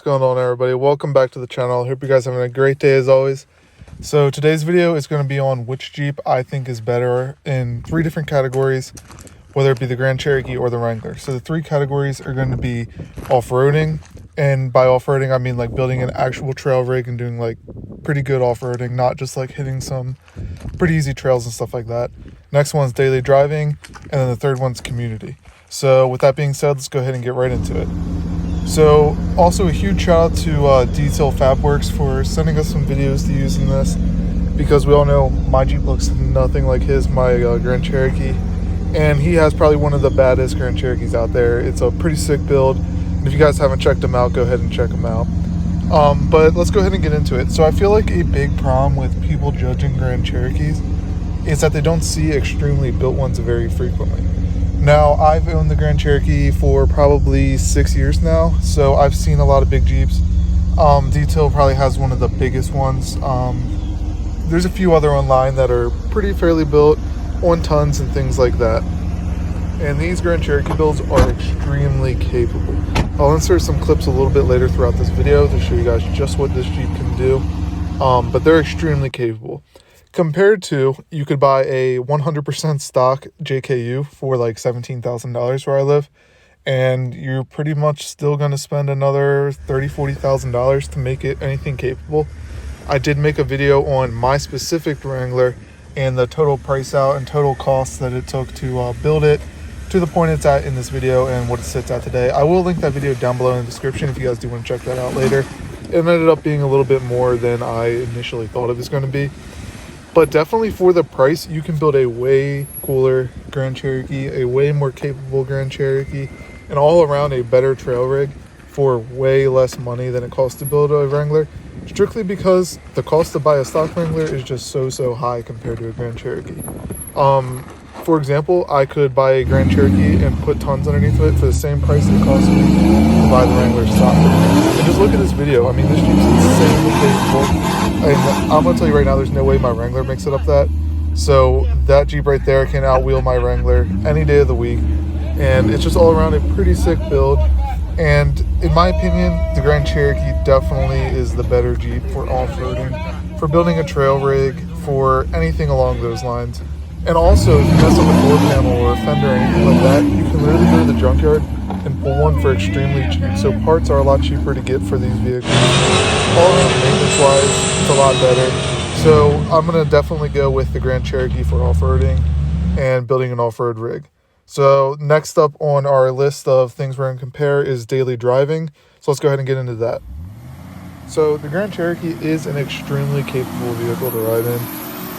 going on, everybody? Welcome back to the channel. Hope you guys are having a great day as always. So today's video is going to be on which Jeep I think is better in 3 different categories, whether it be the Grand Cherokee or the Wrangler. So the 3 categories are going to be off-roading, and by off-roading I mean like building an actual trail rig and doing like pretty good off-roading, not just like hitting some pretty easy trails and stuff like that. Next one's daily driving, and then the third one's community. So with that being said, let's go ahead and get right into it. So also a huge shout out to Detail Fabworks for sending us some videos to use in this, because we all know my Jeep looks nothing like his, my Grand Cherokee, and he has probably one of the baddest Grand Cherokees out there. It's a pretty sick build, and if you guys haven't checked him out, go ahead and check him out. But let's go ahead and get into it. So I feel like a big problem with people judging Grand Cherokees is that they don't see extremely built ones very frequently. Now, I've owned the Grand Cherokee for probably 6 years now, so I've seen a lot of big Jeeps. Detail probably has one of the biggest ones. There's a few other online that are pretty fairly built on tons and things like that. And these Grand Cherokee builds are extremely capable. I'll insert some clips a little bit later throughout this video to show you guys just what this Jeep can do. But they're extremely capable. Compared to, you could buy a 100% stock JKU for like $17,000 where I live, and you're pretty much still going to spend another $30,000-$40,000 to make it anything capable. I did make a video on my specific Wrangler and the total price out and total cost that it took to build it to the point it's at in this video and what it sits at today. I will link that video down below in the description if you guys do want to check that out later. It ended up being a little bit more than I initially thought it was going to be. But definitely for the price, you can build a way cooler Grand Cherokee, a way more capable Grand Cherokee, and all around a better trail rig for way less money than it costs to build a Wrangler, strictly because the cost to buy a stock Wrangler is just so high compared to a Grand Cherokee. For example, I could buy a Grand Cherokee and put tons underneath of it for the same price it cost me to buy the Wrangler stock. And just look at this video. I mean, this Jeep's insanely capable. And I'm going to tell you right now, there's no way my Wrangler makes it up that. So that Jeep right there can outwheel my Wrangler any day of the week. And it's just all around a pretty sick build. And in my opinion, the Grand Cherokee definitely is the better Jeep for off-roading, for building a trail rig, for anything along those lines. And also, if you mess up a door panel or a fender or anything like that, you can literally go to the junkyard and pull one for extremely cheap. So parts are a lot cheaper to get for these vehicles. All around maintenance-wise, it's a lot better. So I'm going to definitely go with the Grand Cherokee for off-roading and building an off-road rig. So next up on our list of things we're going to compare is daily driving. So let's go ahead and get into that. So the Grand Cherokee is an extremely capable vehicle to ride in.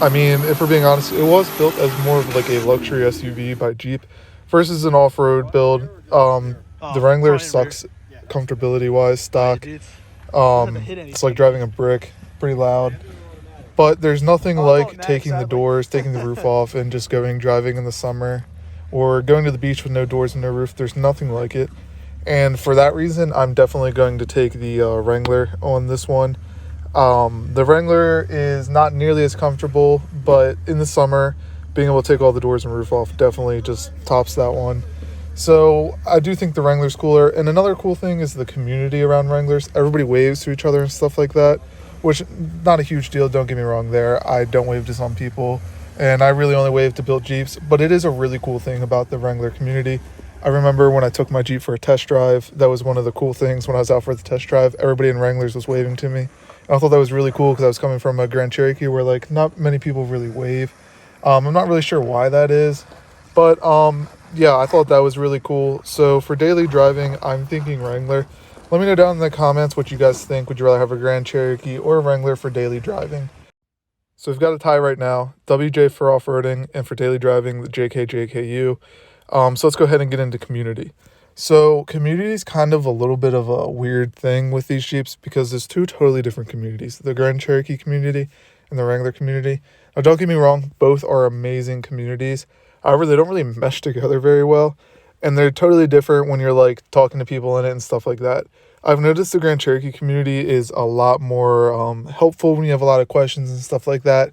I mean, if we're being honest, it was built as more of like a luxury SUV by Jeep versus an off-road build. The Wrangler sucks comfortability-wise, stock. It's like driving a brick, pretty loud. But there's nothing like taking the doors, taking the roof off, and just driving in the summer, or going to the beach with no doors and no roof. There's nothing like it. And for that reason, I'm definitely going to take the Wrangler on this one. The Wrangler is not nearly as comfortable, but in the summer, being able to take all the doors and roof off definitely just tops that one. So I do think the Wrangler's cooler. And another cool thing is the community around Wranglers. Everybody waves to each other and stuff like that, which not a huge deal, don't get me wrong there. I don't wave to some people, and I really only wave to built Jeeps, but it is a really cool thing about the Wrangler community. I remember when I took my Jeep for a test drive, that was one of the cool things when I was out for the test drive. Everybody in Wranglers was waving to me. I thought that was really cool because I was coming from a Grand Cherokee where like not many people really wave. I'm not really sure why that is, but yeah, I thought that was really cool. So for daily driving, I'm thinking Wrangler. Let me know down in the comments what you guys think. Would you rather have a Grand Cherokee or a Wrangler for daily driving? So we've got a tie right now, WJ for off-roading, and for daily driving, the JKU. So let's go ahead and get into community. So community is kind of a little bit of a weird thing with these Jeeps because there's 2 totally different communities, the Grand Cherokee community and the Wrangler community. Now, don't get me wrong, both are amazing communities. However, they don't really mesh together very well, and they're totally different when you're like talking to people in it and stuff like that. I've noticed the Grand Cherokee community is a lot more helpful when you have a lot of questions and stuff like that.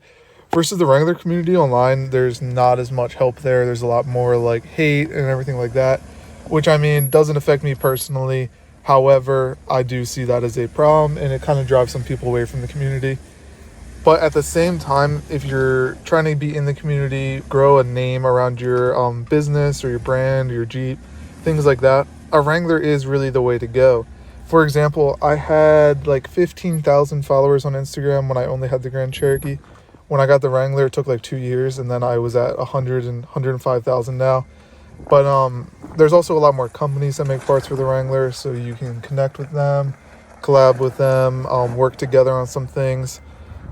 Versus the Wrangler community online, there's not as much help there. There's a lot more like hate and everything like that, which I mean doesn't affect me personally. However, I do see that as a problem, and it kind of drives some people away from the community. But at the same time, if you're trying to be in the community, grow a name around your business or your brand or your Jeep, things like that, a Wrangler is really the way to go. For example, I had like 15,000 followers on Instagram when I only had the Grand Cherokee. When I got the Wrangler, it took like 2 years, and then I was at 105,000 now. But there's also a lot more companies that make parts for the Wrangler, so you can connect with them, collab with them, work together on some things.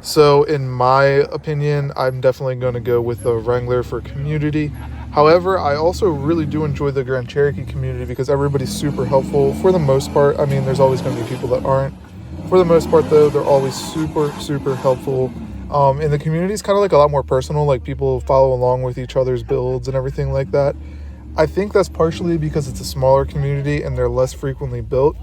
So in my opinion, I'm definitely going to go with the Wrangler for community. However, I also really do enjoy the Grand Cherokee community because everybody's super helpful for the most part. I mean, there's always going to be people that aren't. For the most part, though, they're always super, super helpful. And the community is kind of like a lot more personal, like people follow along with each other's builds and everything like that. I think that's partially because it's a smaller community and they're less frequently built.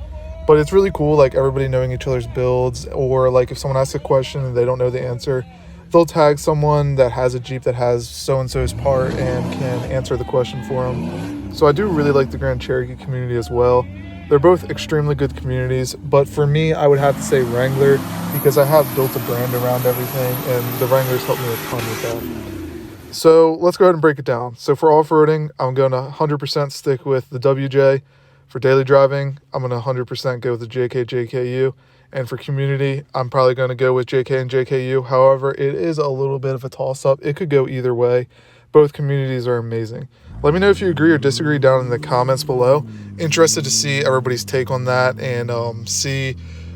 But it's really cool, like everybody knowing each other's builds, or like if someone asks a question and they don't know the answer, they'll tag someone that has a Jeep that has so-and-so's part and can answer the question for them. So I do really like the Grand Cherokee community as well. They're both extremely good communities, but for me, I would have to say Wrangler because I have built a brand around everything, and the Wranglers helped me a ton with that. So let's go ahead and break it down. So for off-roading, I'm going to 100% stick with the WJ. For daily driving, I'm going to 100% go with the JK/JKU. And for community, I'm probably going to go with JK and JKU. However, it is a little bit of a toss-up. It could go either way. Both communities are amazing. Let me know if you agree or disagree down in the comments below. Interested to see everybody's take on that and see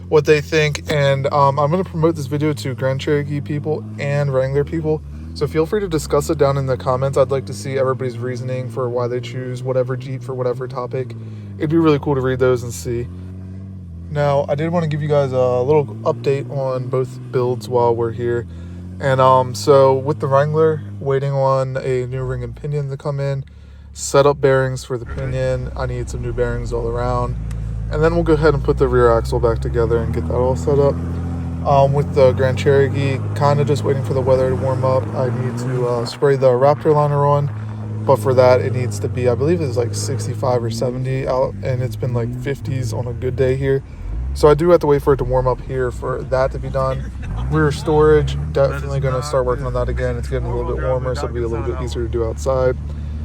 what they think. And I'm going to promote this video to Grand Cherokee people and Wrangler people. So feel free to discuss it down in the comments. I'd like to see everybody's reasoning for why they choose whatever Jeep for whatever topic. It'd be really cool to read those and see. Now, I did want to give you guys a little update on both builds while we're here. And so with the Wrangler, waiting on a new ring and pinion to come in, set up bearings for the pinion. I need some new bearings all around. And then we'll go ahead and put the rear axle back together and get that all set up. With the Grand Cherokee, kind of just waiting for the weather to warm up. I need to spray the Raptor liner on, but for that it needs to be, I believe it's like 65 or 70 out, and it's been like 50s on a good day here. So I do have to wait for it to warm up here for that to be done. Rear storage, definitely going to start working on that again. It's getting a little bit warmer, so it'll be a little bit easier to do outside.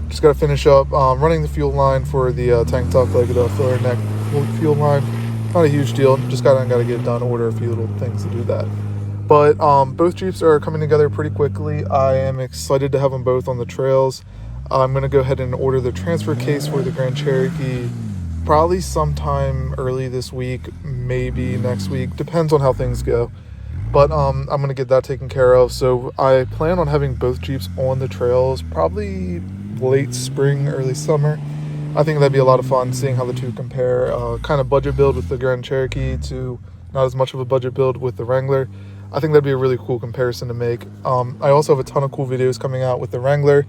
Just got to finish up running the fuel line for the tank top, like the filler neck fuel line. Not a huge deal, just got to get it done, order a few little things to do that. But both Jeeps are coming together pretty quickly. I am excited to have them both on the trails. I'm going to go ahead and order the transfer case for the Grand Cherokee probably sometime early this week, maybe next week, depends on how things go. But I'm going to get that taken care of. So I plan on having both Jeeps on the trails probably late spring, early summer. I think that'd be a lot of fun seeing how the two compare. Kind of budget build with the Grand Cherokee to not as much of a budget build with the Wrangler. I think that'd be a really cool comparison to make. I also have a ton of cool videos coming out with the Wrangler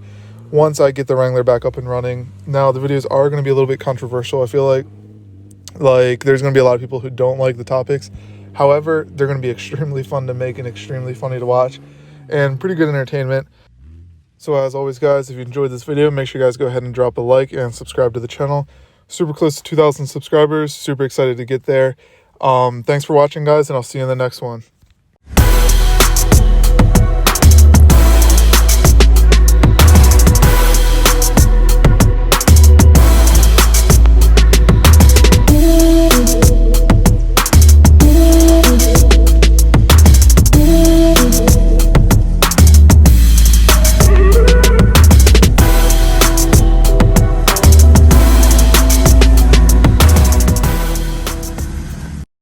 once I get the Wrangler back up and running. Now, the videos are going to be a little bit controversial. I feel like there's going to be a lot of people who don't like the topics. However, they're going to be extremely fun to make and extremely funny to watch and pretty good entertainment. So as always, guys, if you enjoyed this video, make sure you guys go ahead and drop a like and subscribe to the channel. Super close to 2,000 subscribers. Super excited to get there. Thanks for watching, guys, and I'll see you in the next one.